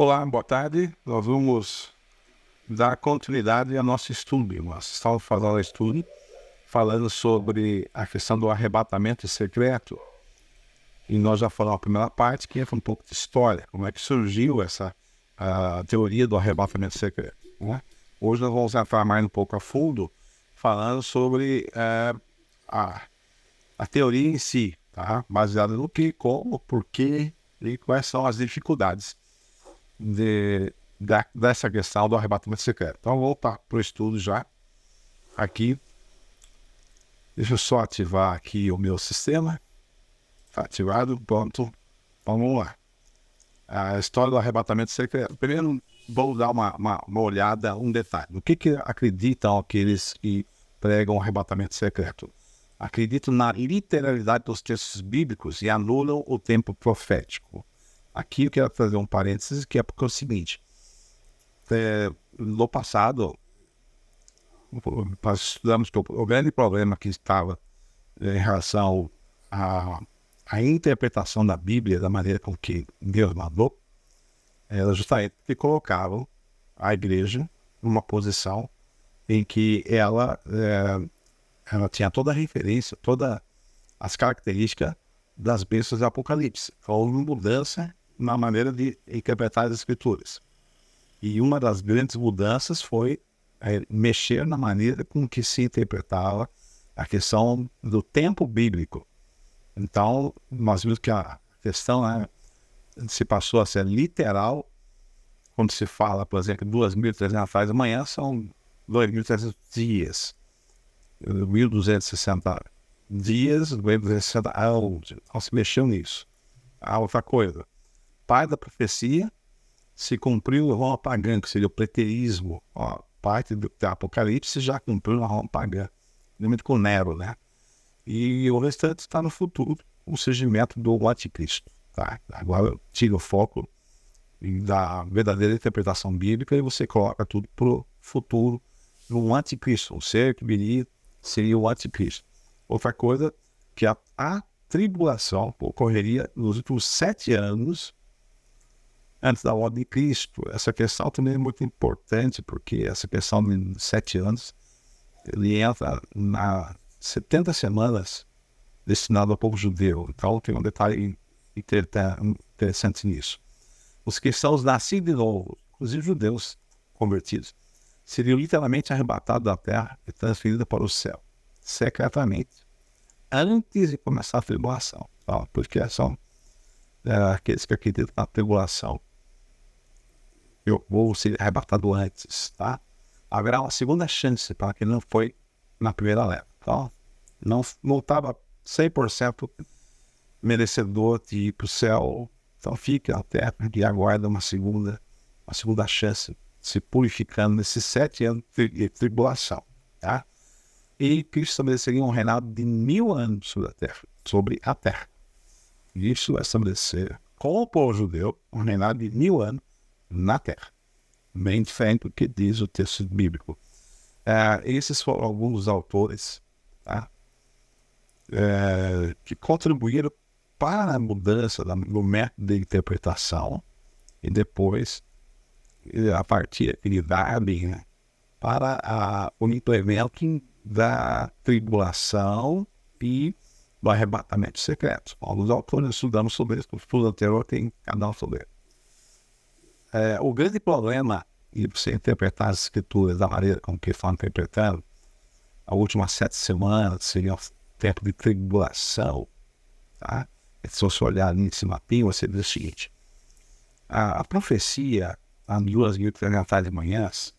Olá, boa tarde. Nós vamos dar continuidade ao nosso estudo. Nós estamos fazendo um estudo falando sobre a questão do arrebatamento secreto. E nós já falamos a primeira parte, que entra um pouco de história, como é que surgiu a teoria do arrebatamento secreto, né? Hoje nós vamos entrar mais um pouco a fundo, falando sobre a teoria em si, tá? Baseada no que, como, porquê e quais são as dificuldades dessa questão do arrebatamento secreto. Então, vou voltar para o estudo já. Aqui, deixa eu só ativar aqui o meu sistema. Está ativado, pronto. Vamos lá. A história do arrebatamento secreto. Primeiro, vou dar uma olhada, um detalhe. O que acreditam aqueles que pregam o arrebatamento secreto? Acreditam na literalidade dos textos bíblicos e anulam o tempo profético. Aqui eu quero trazer um parênteses, que é porque é o seguinte. No passado, nós estudamos que o grande problema que estava em relação à interpretação da Bíblia, da maneira com que Deus mandou, era justamente que colocavam a igreja numa posição em que ela tinha toda a referência, todas as características das bênçãos do Apocalipse. Houve uma mudança na maneira de interpretar as escrituras. E uma das grandes mudanças foi mexer na maneira com que se interpretava a questão do tempo bíblico. Então, nós vimos que a questão se passou a ser literal, quando se fala, por exemplo, 2.300 atrás da manhã, são 2.300 dias, 1.260 dias, 2.260 anos. Então, se mexeu nisso. A outra coisa, pai da profecia se cumpriu o Roma pagã, que seria o preterismo. Parte do Apocalipse já cumpriu a Roma pagã, limite com Nero, né? E o restante está no futuro, o surgimento do anticristo, tá? Agora eu tiro o foco da verdadeira interpretação bíblica e você coloca tudo para o futuro, no anticristo. O ser que viria seria o anticristo. Outra coisa, que a tribulação ocorreria nos últimos 7 anos antes da ordem de Cristo. Essa questão também é muito importante, porque essa questão de 7 anos, ele entra nas 70 semanas destinado ao povo judeu. Então tem um detalhe interessante nisso. Os cristãos nascidos de novo, inclusive judeus convertidos, seriam literalmente arrebatados da terra e transferidos para o céu, secretamente, antes de começar a tribulação. Tá? Porque são aqueles que acreditam na tribulação. Eu vou ser arrebatado antes, tá? Haverá uma segunda chance para quem não foi na primeira leva. Então, não estava 100% merecedor de ir para o céu. Então, fique na terra e aguarda uma segunda chance, se purificando nesses 7 anos de tribulação, tá? E Cristo estabeleceria um reinado de 1000 anos sobre a terra. Isso vai estabelecer, com o povo judeu, um reinado de 1000 anos na terra. Bem diferente do que diz o texto bíblico. Esses foram alguns dos autores, tá? Que contribuíram para a mudança no método de interpretação e depois, a partir daquele Darwin, né, para o implemento da tribulação e do arrebatamento secreto. Alguns autores estudamos sobre isso, no estudo anterior tem canal sobre isso. O grande problema em você interpretar as escrituras da maneira como que estão interpretando, as últimas 7 semanas seriam tempo de tribulação, tá? Se você olhar ali nesse mapinha, você vê o seguinte: a profecia, as 2.300 manhãs,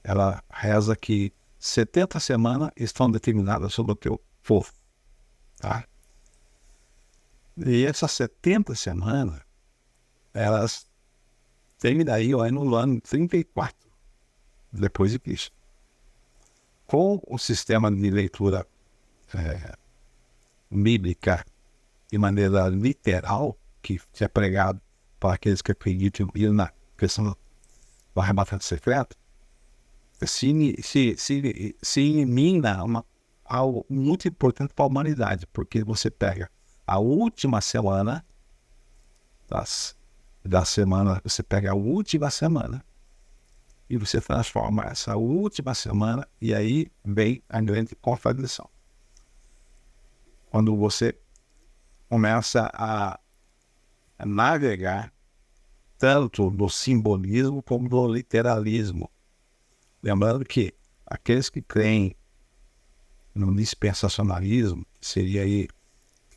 ela reza que 70 semanas estão determinadas sobre o teu povo, tá? E essas 70 semanas, elas terminariam no ano 34, depois de Cristo. Com o sistema de leitura bíblica de maneira literal, que é pregado para aqueles que acreditam na questão do arrebatamento secreto, se elimina algo muito importante para a humanidade, porque você pega a última semana das da semana, você pega a última semana e você transforma essa última semana, e aí vem a grande contradição. Quando você começa a navegar tanto no simbolismo como no literalismo. Lembrando que aqueles que creem no dispensacionalismo, seria aí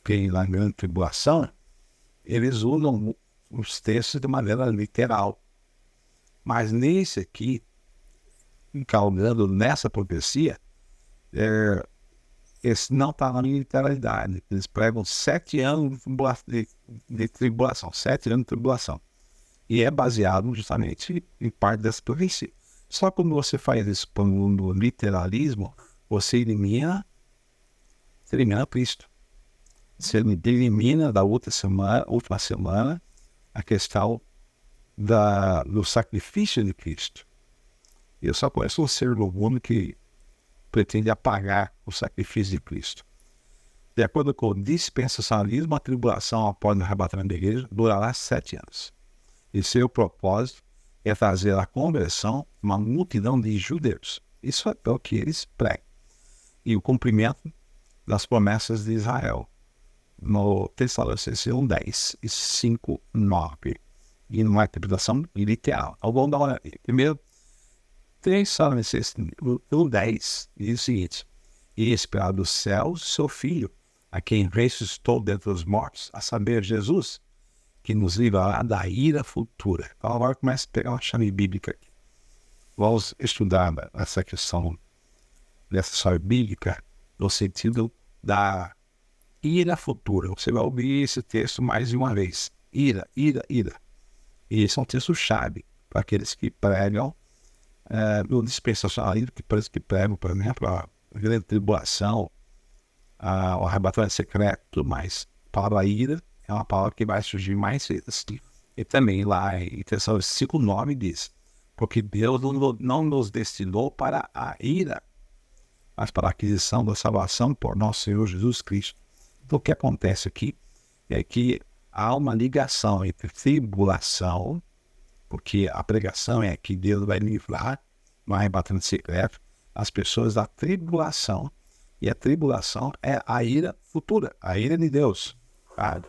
creem na grande tribulação, eles usam os textos de maneira literal. Mas nesse aqui, encaudando nessa profecia, esse não está na literalidade. Eles pregam 7 anos de tribulação, 7 anos de tribulação. E é baseado justamente em parte dessa profecia. Só quando você faz isso no literalismo, você elimina Cristo. Você elimina da última semana a questão do sacrifício de Cristo. Eu só conheço um ser no mundo que pretende apagar o sacrifício de Cristo. De acordo com o dispensacionalismo, a tribulação após o arrebatamento da igreja durará 7 anos. E seu propósito é trazer a conversão de uma multidão de judeus. Isso é o que eles pregam. E o cumprimento das promessas de Israel. No Tessalonicenses 1:10 e 5:9. E numa interpretação literal. Então vamos dar uma olhada. Primeiro, Tessalonicenses 1:10 diz o seguinte: e esperar do céu seu Filho, a quem ressuscitou dentre os mortos, a saber, Jesus, que nos livrará da ira futura. Então agora começa a pegar uma chave bíblica aqui. Vamos estudar essa questão dessa chave bíblica no sentido da ira futura. Você vai ouvir esse texto mais de uma vez. Ira, ira, ira. E esse é um texto-chave para aqueles que pregam no dispensacionalismo, que pregam, por exemplo, a grande tribulação, o arrebatamento secreto, tudo mais. A palavra ira é uma palavra que vai surgir mais vezes. E também lá em Tessalonicenses 5:9 diz: porque Deus não nos destinou para a ira, mas para a aquisição da salvação por nosso Senhor Jesus Cristo. Então o que acontece aqui é que há uma ligação entre tribulação, porque a pregação é que Deus vai livrar no arrebatamento secreto as pessoas da tribulação, e a tribulação é a ira futura, a ira de Deus. Tá?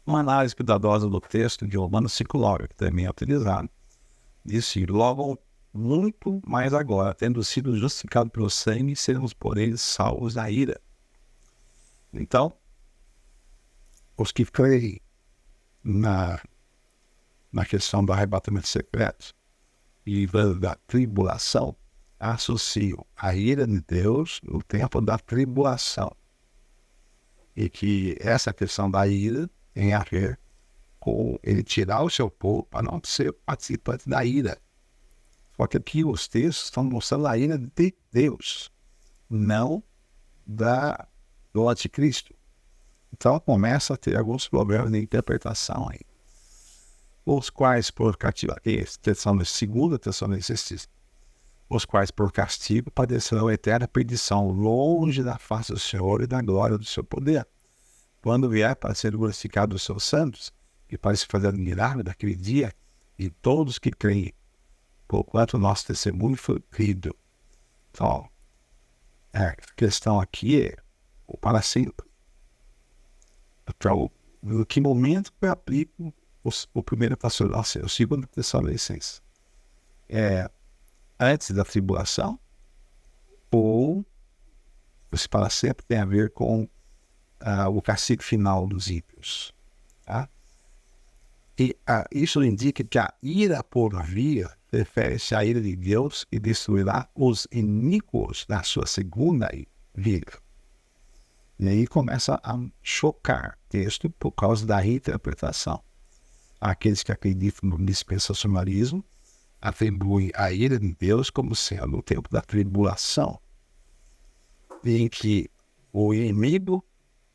Uma análise cuidadosa do texto de Romanos 5:9, que também é utilizado, diz assim: logo muito mais agora, tendo sido justificados pelo sangue, seremos por eles salvos da ira. Então, os que creem na questão do arrebatamento secreto e da tribulação associam a ira de Deus no tempo da tribulação. E que essa questão da ira tem a ver com ele tirar o seu povo para não ser participante da ira. Só que aqui os textos estão mostrando a ira de Deus, não do anticristo. Então começa a ter alguns problemas de interpretação aí. Os quais por cativeiro, segunda Tessalonicenses, os quais por castigo padecerão a eterna perdição, longe da face do Senhor e da glória do seu poder, quando vier para ser glorificado os seus santos, e para se fazer admirável daquele dia, e todos que creem, porquanto o nosso testemunho foi crido. Então, a questão aqui é o para sempre. Então, no que momento eu aplico o primeiro Tessalonicenses, o segundo Tessalonicenses? É antes da tribulação, ou esse para sempre tem a ver com o castigo final dos ímpios. Tá? E isso indica que a ira por vir refere-se à ira de Deus que destruirá os iníquos na sua segunda vinda. E aí começa a chocar o texto por causa da interpretação. Aqueles que acreditam no dispensacionalismo atribuem a ira de Deus como sendo o tempo da tribulação, em que o inimigo,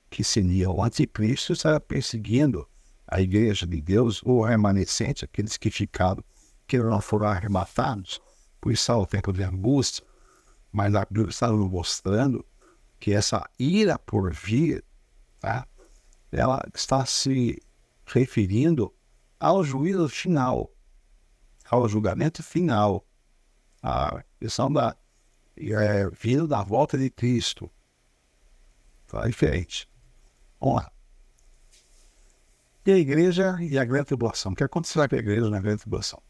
que seria o anticristo, estará perseguindo a igreja de Deus, ou remanescente, aqueles que ficaram, que não foram arrebatados, por isso há o tempo de angústia. Mas a Bíblia está nos mostrando que essa ira por vir, tá? Ela está se referindo ao juízo final, ao julgamento final, a questão da vida da volta de Cristo. Tá diferente. Vamos lá. E a igreja e a grande tribulação. O que aconteceu com a igreja na grande tribulação?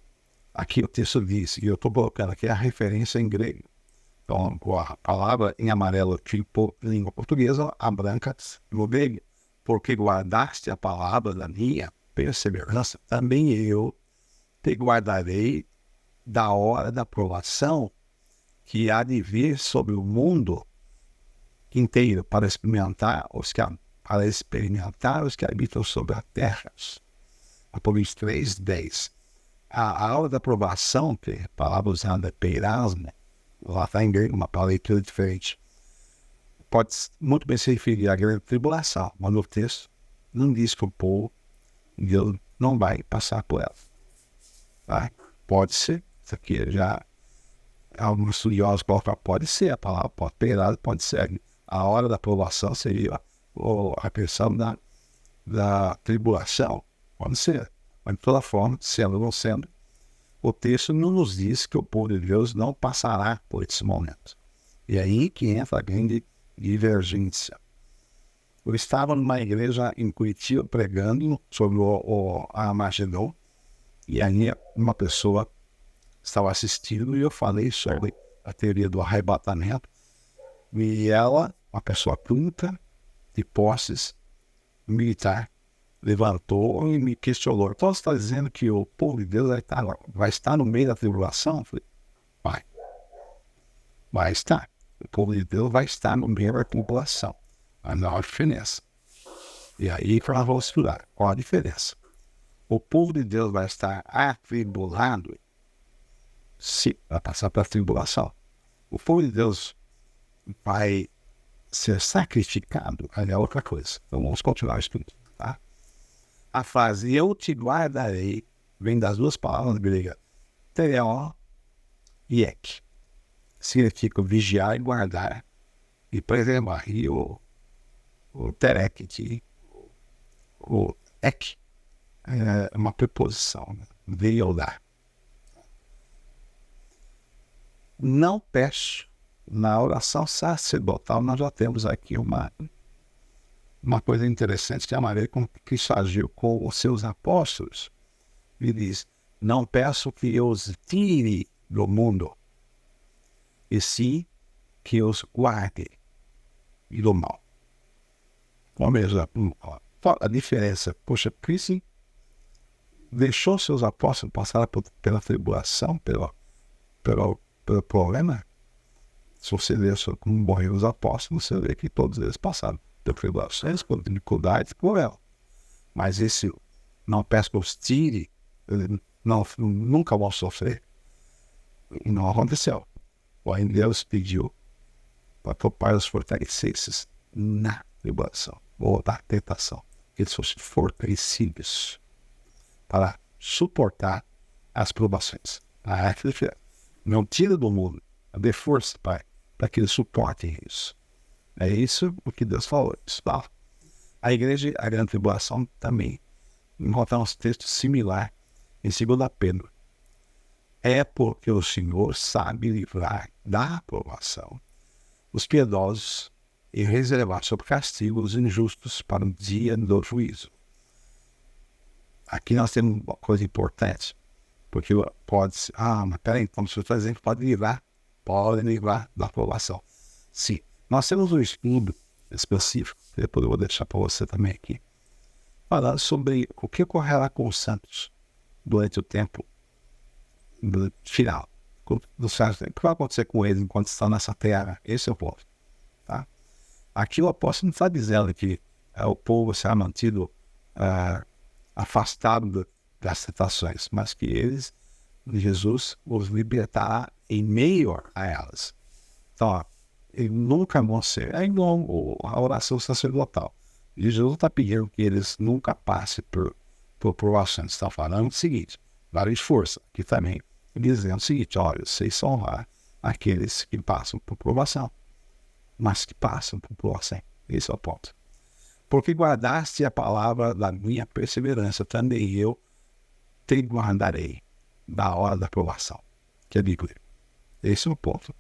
Aqui o texto diz, e eu estou colocando aqui a referência em grego. Então, a palavra em amarelo aqui, língua portuguesa, a branca no grego. Porque guardaste a palavra da minha perseverança, também eu te guardarei da hora da provação que há de vir sobre o mundo inteiro para experimentar os que habitam sobre a terra. Apocalipse 3:10. A hora da provação, que é a palavra usada peirasmo, lá está em grego, uma palavra diferente, pode muito bem se referir à grande tribulação, mas no texto não diz que o povo Deus não vai passar por ela. Tá? Pode ser, isso aqui já alguns estudiosos colocam, pode ser, a palavra pode peirasmo, pode ser. A hora da provação seria a questão da tribulação, pode ser. Mas de toda forma, sendo ou não sendo, o texto não nos diz que o povo de Deus não passará por esse momento. E aí que entra a grande divergência. Eu estava numa igreja em Curitiba pregando sobre o Armagedon, e aí uma pessoa estava assistindo e eu falei sobre a teoria do arrebatamento, e ela, uma pessoa culta, de posses, militar, levantou e me questionou. Então você está dizendo que o povo de Deus vai estar no meio da tribulação? Eu falei, vai estar. O povo de Deus vai estar no meio da tribulação. Mas não há diferença. E aí nós vamos estudar. Qual a diferença? O povo de Deus vai estar atribulado se vai passar pela tribulação. O povo de Deus vai ser sacrificado, aí é outra coisa. Então vamos continuar o estudo, tá? A frase eu te guardarei vem das duas palavras gregas tereo e ek. Significa vigiar e guardar e preservar. E o terek, o ek, é uma preposição, né? Veio dar. Não peço. Na oração sacerdotal nós já temos aqui uma coisa interessante, que é a maneira como Cristo agiu com os seus apóstolos. Ele diz, não peço que eu os tire do mundo, e sim que os guarde do mal. Vamos ver a diferença. Poxa, Cristo deixou seus apóstolos passar pela tribulação, pelo problema. Se você vê como morreram os apóstolos, você vê que todos eles passaram por tribulações, por dificuldades, por ela. Mas esse não peço que os tire, nunca vão sofrer. E não aconteceu. Porém, Deus pediu para que o Pai os fortalecesse na tribulação, ou na tentação. Que eles fossem fortalecidos para suportar as provações. Não tira do mundo, dê força, Pai, para que eles suportem isso. É isso o que Deus falou. Tá? A igreja, a grande tribulação também. Encontramos um texto similar em 2 Pedro. É porque o Senhor sabe livrar da aprovação os piedosos e reservar sob castigo os injustos para o dia do juízo. Aqui nós temos uma coisa importante, porque pode ser, mas peraí, então você está dizendo que pode livrar da aprovação. Sim, nós temos um estudo específico, que depois eu vou deixar para você também aqui, falando sobre o que ocorrerá com os santos durante o tempo final. O que vai acontecer com eles enquanto estão nessa terra? Esse é o ponto. Tá? Aqui o apóstolo não está dizendo que o povo será mantido afastado das tentações, mas que Jesus os libertará em meio a elas. Então, eles nunca vão ser, é igual a oração sacerdotal. E Jesus está pedindo que eles nunca passem por provações. Está falando o seguinte, darem força, aqui também, dizendo o seguinte, olha, vocês são lá aqueles que passam por provação, mas que passam por provação. Esse é o ponto. Porque guardaste a palavra da minha perseverança, também eu te guardarei da hora da provação, que é a Bíblia. Esse é o ponto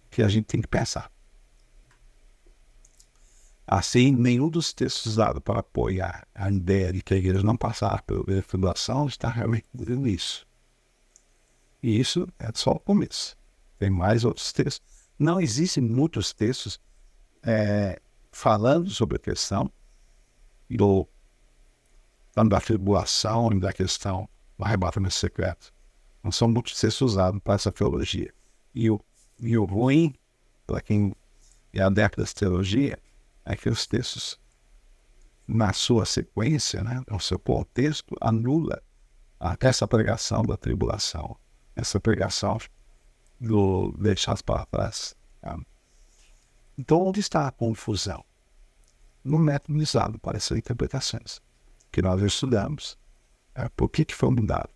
que a gente tem que pensar. Assim, nenhum dos textos usados para apoiar a ideia de que a igreja não passar pela tribulação está realmente dizendo isso. E isso é só o começo. Tem mais outros textos. Não existem muitos textos falando sobre a questão da tribulação e da questão do arrebatamento secreto. Não são muitos textos usados para essa teologia. E o ruim, para quem é adepto dessa teologia, é que os textos, na sua sequência, né, no seu contexto, anula essa pregação da tribulação, essa pregação do deixar para trás. Tá? Então, onde está a confusão? No método usado para essas interpretações que nós estudamos. Por que foi mudado?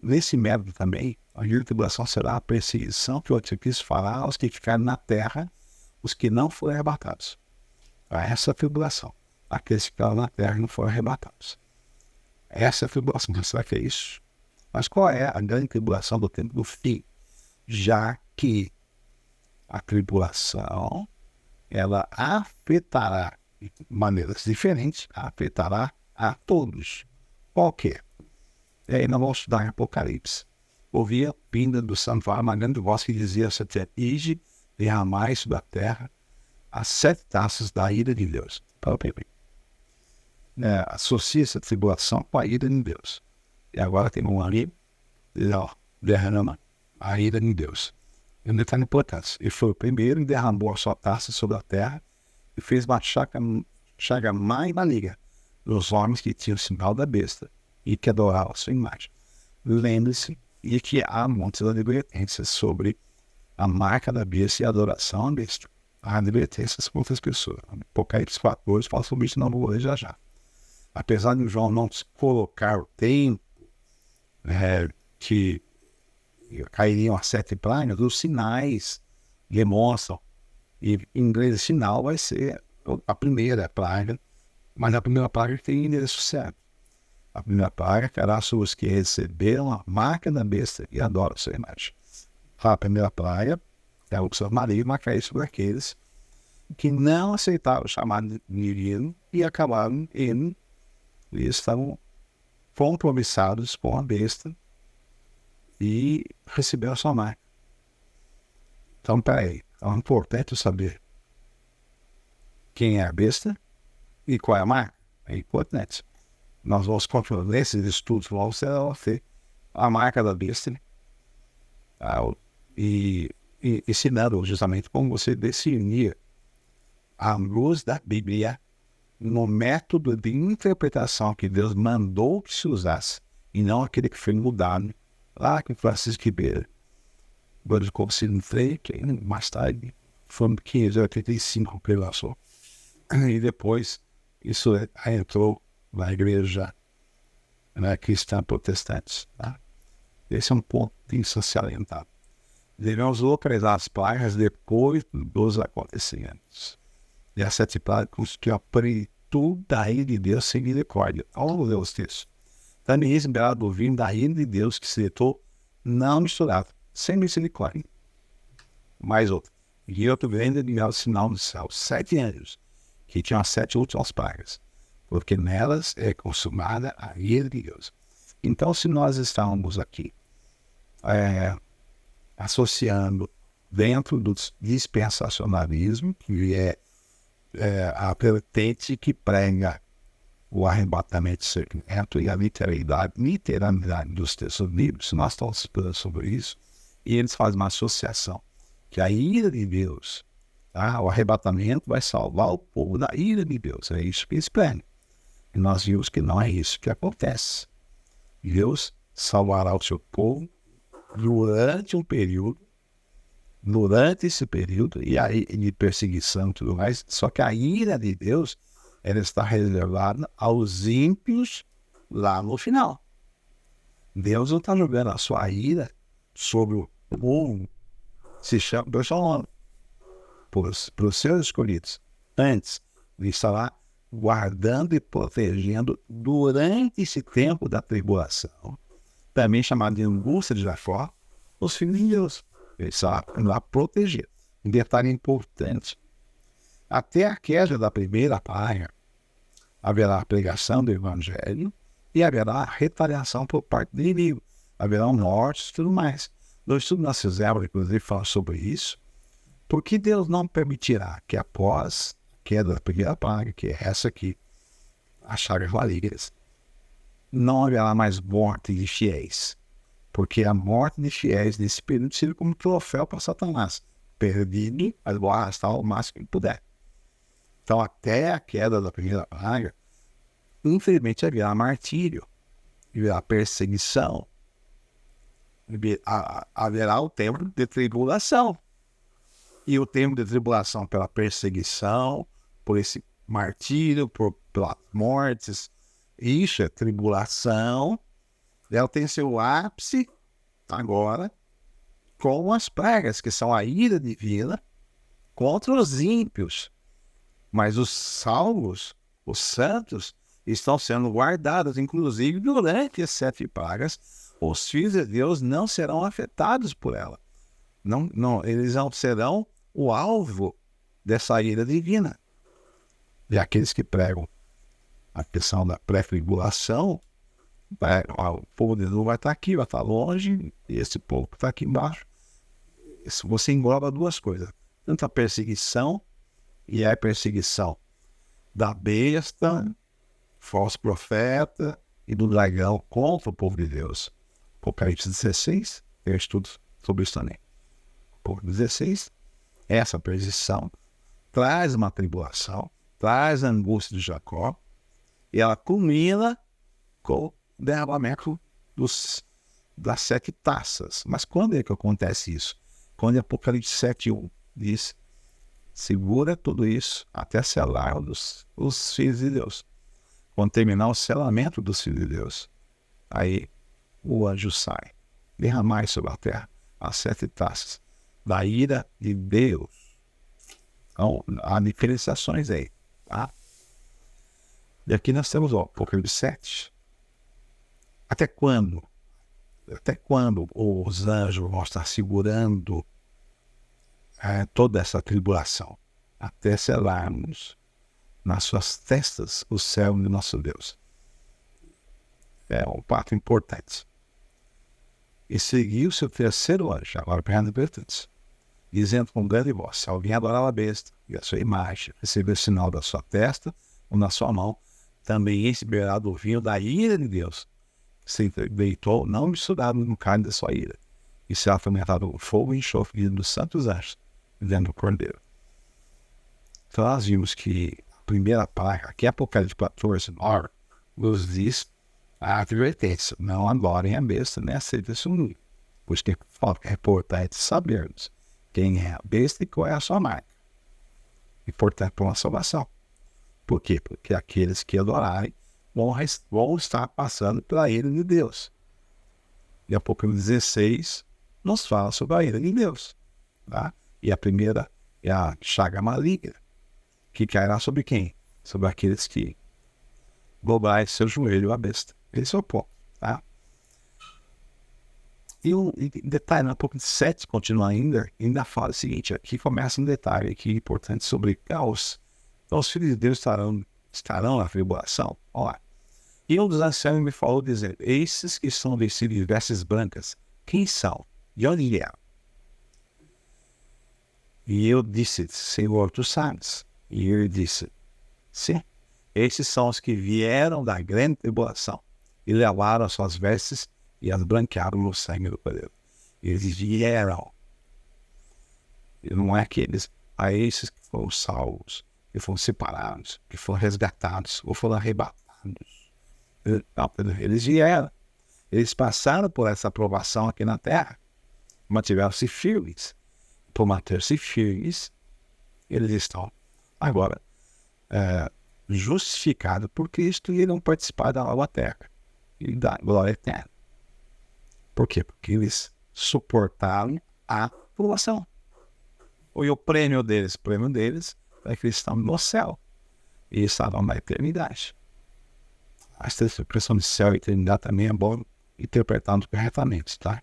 Nesse método também, a tribulação será a perseguição que o anticristo fará aos que ficarem na terra, os que não forem arrebatados. Essa é a tribulação. Aqueles que ficaram na terra e não foram arrebatados. Essa é a tribulação. Mas será que é isso? Mas qual é a grande tribulação do tempo do fim? Já que a tribulação, ela afetará de maneiras diferentes, afetará a todos. Qual que é? E aí nós vamos estudar em Apocalipse. Ouvia vinda do santuário uma grande voz que dizia: ide, derramai sobre a terra as 7 taças da ira de Deus. Associa essa tribulação com a ira de Deus. E agora tem um ali, derrama a ira de Deus. E não está na importância. Ele foi o primeiro e derramou a sua taça sobre a terra e fez uma chaga mais maligna nos homens que tinham o sinal da besta e que adoravam a sua imagem. Lembre-se de que há muitas advertências sobre a marca da besta e a adoração à besta. Há advertências para outras pessoas. Apocalipse 14 fala sobre isso, não vou ler já já. Apesar de João não colocar o tempo que cairiam as 7 pragas, os sinais demonstram. E em inglês, sinal vai ser a primeira praga, mas a primeira praga tem endereço certo. A primeira praga será sobre os que receberam a marca da besta e adoram a sua imagem. A primeira praga é o seu marido, mas caiu sobre aqueles que não aceitaram o chamado divino e acabaram indo e estavam compromissados com a besta e receberam a sua marca. Então, peraí, é importante saber quem é a besta e qual é a marca. É importante. Nós vamos controlar nesses estudos, vamos ter a marca da besta, né? E ensinando justamente como você discernir a luz da Bíblia no método de interpretação que Deus mandou que se usasse, e não aquele que foi mudado lá com Francisco Ribeiro. Agora, como se não foi, que mais tarde foi em 1585 que ele lançou. E depois isso entrou na igreja cristã protestante. Tá? Esse é um ponto que tem que ser salientado. Devemos localizar as pragas depois dos acontecimentos. E as 7 pragas constituem a plenitude da ira de Deus sem misericórdia. Vamos ler os textos. Também esperado do vinho da ira de Deus que se detou não misturado, sem misericórdia. Mais outro. E outro grande animal sinal do céu, 7 anjos, que tinham as 7 últimas pragas, porque nelas é consumada a ira de Deus. Então, se nós estamos aqui associando dentro do dispensacionalismo, que é a vertente que prega o arrebatamento secreto e a literalidade dos textos bíblicos, nós estamos estudando sobre isso, e eles fazem uma associação, que a ira de Deus, o arrebatamento vai salvar o povo da ira de Deus, é isso que eles pregam. E nós vimos que não é isso que acontece. Deus salvará o seu povo durante um período, durante esse período, e aí de perseguição e tudo mais, só que a ira de Deus, ela está reservada aos ímpios lá no final. Deus não está jogando a sua ira sobre o povo, se chama, Deus está falando para os seus escolhidos, antes de instalar guardando e protegendo durante esse tempo da tribulação, também chamado de angústia de Jacó, os filhos de Deus. Eles estavam lá protegidos. Um detalhe importante: até a queda da primeira praga, haverá a pregação do evangelho e haverá a retaliação por parte do inimigo. Haverá mortes e tudo mais. No estudo nós fizemos, inclusive, falar sobre isso, porque Deus não permitirá que após a queda da primeira praga, que é essa aqui, as chagas malignas, não haverá mais morte de fiéis. Porque a morte de fiéis nesse período seria como um troféu para Satanás. Perdido, mas vou arrastar o máximo que puder. Então, até a queda da primeira praga, infelizmente haverá martírio, haverá perseguição, haverá o tempo de tribulação. E o tempo de tribulação pela perseguição, por esse martírio, pelas mortes, isso é tribulação. Ela tem seu ápice agora com as pragas, que são a ira divina contra os ímpios. Mas os salvos, os santos, estão sendo guardados, inclusive durante as 7 pragas, os filhos de Deus não serão afetados por ela. Não, eles não serão o alvo dessa ira divina. E aqueles que pregam a questão da pré-tribulação, o povo de Deus vai estar aqui, vai estar longe, e esse povo que está aqui embaixo. Isso, você engloba 2 coisas: tanto a perseguição, e a perseguição da besta, falso profeta e do dragão contra o povo de Deus. Apocalipse 16, tem estudo sobre isso também. Apocalipse 16, essa perseguição traz uma tribulação, traz a angústia de Jacó, e ela culmina com o derramamento das 7 taças. Mas quando é que acontece isso? Quando Apocalipse 7:1 diz: segura tudo isso até selar os filhos de Deus. Quando terminar o selamento dos filhos de Deus, aí o anjo sai. Derramai sobre a terra as 7 taças da ira de Deus. Então, há diferenciações aí, tá? E aqui nós temos o Apocalipse 7. Até quando? Até quando os anjos vão estar segurando toda essa tribulação? Até selarmos nas suas testas o céu de nosso Deus. É um fato importante. E seguiu-se o terceiro anjo, agora perante importante, dizendo com grande voz: se alguém adorar a besta e a sua imagem, receber o sinal da sua testa ou na sua mão, também esse beberá do vinho da ira de Deus, se deitou não misturado no cálice da sua ira, e será fermentado com fogo e enxofre dos santos anjos dentro do cordeiro. Então nós vimos que a primeira praga, aqui Apocalipse 14:9, nos diz a advertência: não adorem a besta, nem aceitem seu nome, pois que é importante sabermos quem é a besta e qual é a sua marca. Importante para uma salvação. Por quê? Porque aqueles que adorarem vão estar passando pela ira de Deus. E Apocalipse 16 nos fala sobre a ira de Deus. Tá? E a primeira é a chaga maligna, que cairá sobre quem? Sobre aqueles que dobrarem seu joelho à besta. Esse é o ponto. Tá? E um detalhe, no Apocalipse 7 continua ainda fala o seguinte: aqui começa um detalhe aqui importante sobre os filhos de Deus estarão na tribulação. Olha, e um dos anciãos me falou dizendo: esses que estão vestidos de vestes brancas, quem são? De onde vieram? E eu disse: Senhor, tu sabes. E ele disse: sim, esses são os que vieram da grande tribulação e levaram as suas vestes e as branquearam no sangue do Cordeiro. Eles vieram. E não é aqueles, a esses que foram salvos, que foram separados, que foram resgatados ou foram arrebatados. Não, eles vieram. Eles passaram por essa aprovação aqui na terra, mantiveram-se firmes. Por manter-se firmes, eles estão agora justificados por Cristo e irão participar da nova terra e da glória eterna. Por quê? Porque eles suportaram a aprovação. E o prêmio deles é que eles estão no céu. e estavam na eternidade. Essa expressão de céu e eternidade também é bom interpretando corretamente, tá?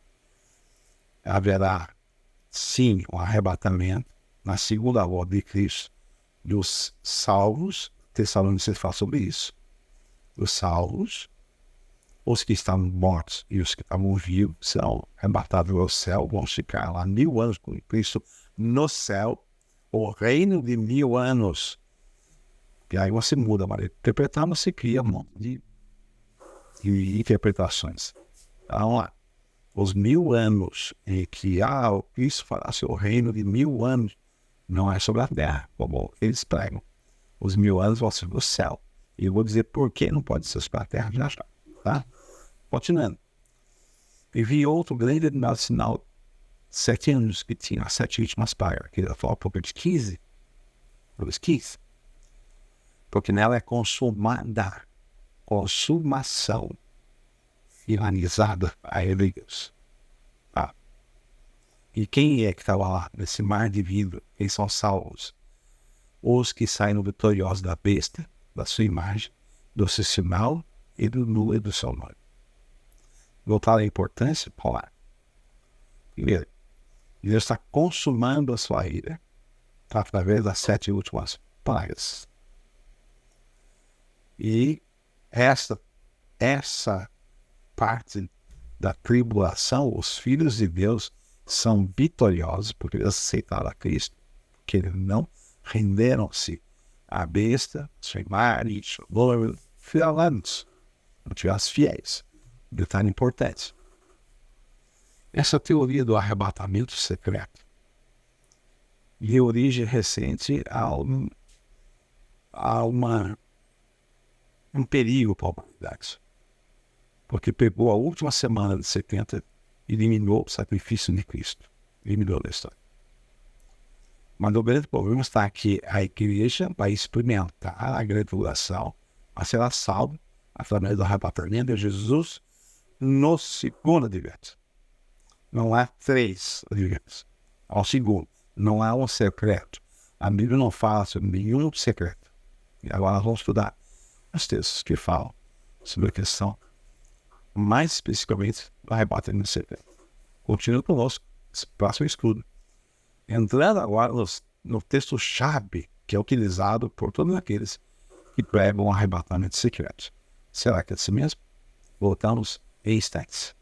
Haverá, sim, um arrebatamento na segunda volta de Cristo dos salvos. Tessalonicenses fala sobre isso. Os salvos, os que estavam mortos e os que estavam vivos serão arrebatados ao céu, vão ficar lá 1000 anos com Cristo no céu, o reino de 1000 anos. E aí você muda a maneira de interpretar, você cria um monte de interpretações. Então lá, os 1000 anos em que o Cristo fará seu reino de 1000 anos, não é sobre a terra, como eles pregam. Os 1000 anos vão ser no céu. E eu vou dizer por que não pode ser sobre a terra já já, tá? Continuando. E vi outro grande sinal, 7 anos, que tinha as 7 últimas pragas, que ele falou pouco de 15, porque nela é consumada, consumação, finalizada a Deus. Tá? E quem é que estava lá nesse mar de vidro? Quem são salvos? Os que saíram vitoriosos da besta, da sua imagem, do seu sinal e do seu nome. Voltar à importância, olha lá. Primeiro, Deus está consumando a sua ira através das 7 últimas pragas. E essa parte da tribulação, os filhos de Deus são vitoriosos porque eles aceitaram a Cristo, porque eles não renderam-se à besta, sua imagem, seu nome, fielanos, não tiveram fiéis. Detalhe importante. Essa teoria do arrebatamento secreto deu origem recente a um perigo para a humanidade. Porque pegou a última semana de 70 e eliminou o sacrifício de Cristo. Eliminou da história. Mas o grande problema está que a igreja vai experimentar a grande tribulação, mas será salva através do arrebatamento de Jesus no segundo advento. Não há 3 adventos. Ao segundo. Não há um secreto. A Bíblia não fala sobre nenhum secreto. E agora nós vamos estudar os textos que falam sobre a questão mais especificamente do arrebatamento secreto. Continua conosco esse próximo estudo. Entrando agora no texto-chave que é utilizado por todos aqueles que pregam o arrebatamento secreto. Será que é assim mesmo? Voltamos em instantes.